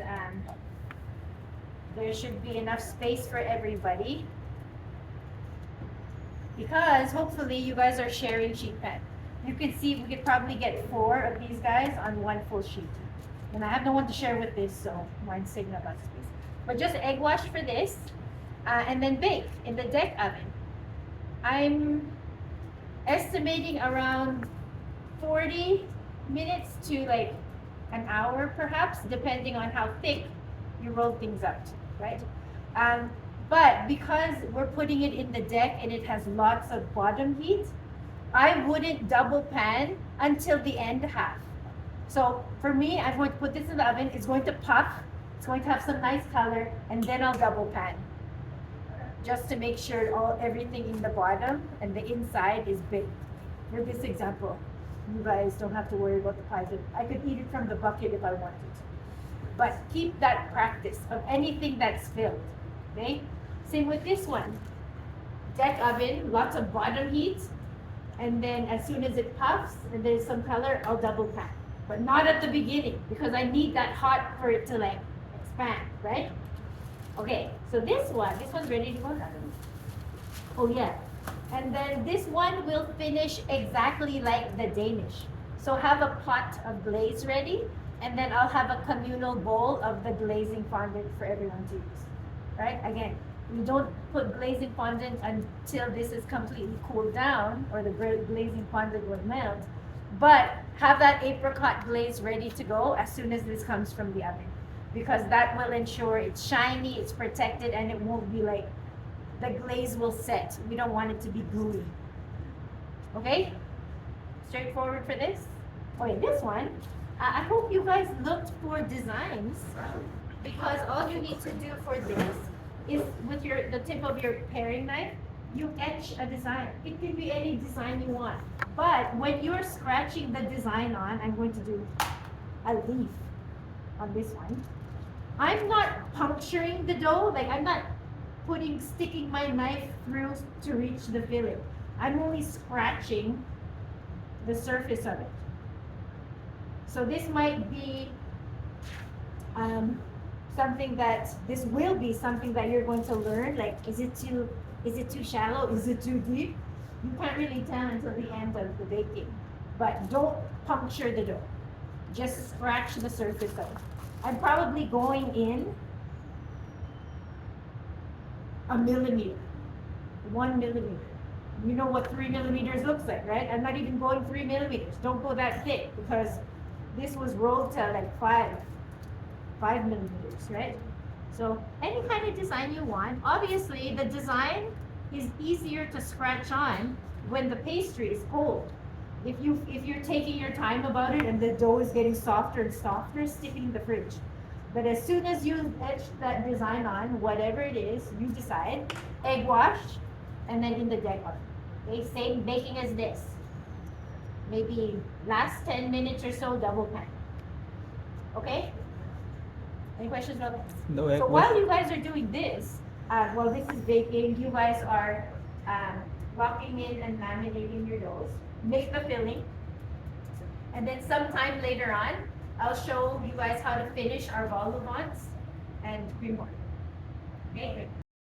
and there should be enough space for everybody, because hopefully you guys are sharing sheet pan. You can see we could probably get 4 of these guys on one full sheet. And I have no one to share with this, so mine's saving up on space. But just egg wash for this, and then bake in the deck oven. I'm estimating around 40 minutes to like an hour perhaps, depending on how thick you roll things out, right? But because we're putting it in the deck and it has lots of bottom heat, I wouldn't double pan until the end half. So for me, I'm going to put this in the oven. It's going to puff. It's going to have some nice color, and then I'll double pan, just to make sure everything in the bottom and the inside is baked. For this example, you guys don't have to worry about the pies. I could eat it from the bucket if I wanted. But keep that practice of anything that's filled. Okay? Same with this one. Deck oven, lots of bottom heat. And then as soon as it puffs and there's some color, I'll double pan. But not at the beginning, because I need that hot for it to like expand, right? Okay, so this one's ready to go now. Oh yeah. And then this one will finish exactly like the Danish. So have a pot of glaze ready, and then I'll have a communal bowl of the glazing fondant for everyone to use. Right? Again, we don't put glazing fondant until this is completely cooled down, or the glazing fondant will melt. But have that apricot glaze ready to go as soon as this comes from the oven, because that will ensure it's shiny, it's protected, and it won't be like, the glaze will set. We don't want it to be gooey. Okay? Straightforward for this. Okay, this one, I hope you guys looked for designs, because all you need to do for this is with the tip of your paring knife, you etch a design. It can be any design you want. But when you're scratching the design on, I'm going to do a leaf on this one. I'm not puncturing the dough, like I'm not sticking my knife through to reach the filling. I'm only scratching the surface of it. So this might be this will be something that you're going to learn. Like, is it too shallow? Is it too deep? You can't really tell until the end of the baking. But don't puncture the dough. Just scratch the surface of it. I'm probably going in a millimeter, 1 millimeter. You know what 3 millimeters looks like, right? I'm not even going 3 millimeters. Don't go that thick, because this was rolled to like 5 millimeters, right? So any kind of design you want. Obviously, the design is easier to scratch on when the pastry is cold. If you're taking your time about it and the dough is getting softer and softer, stick it in the fridge. But as soon as you etch that design on, whatever it is, you decide, egg wash, and then in the deck oven. Okay, same baking as this. Maybe last 10 minutes or so, double pan. Okay? Any questions about this? No. So while you guys are doing this, while this is baking, you guys are locking in and laminating your doughs. Make the filling. And then sometime later on, I'll show you guys how to finish our vol au vents and cream mortar. Okay, good.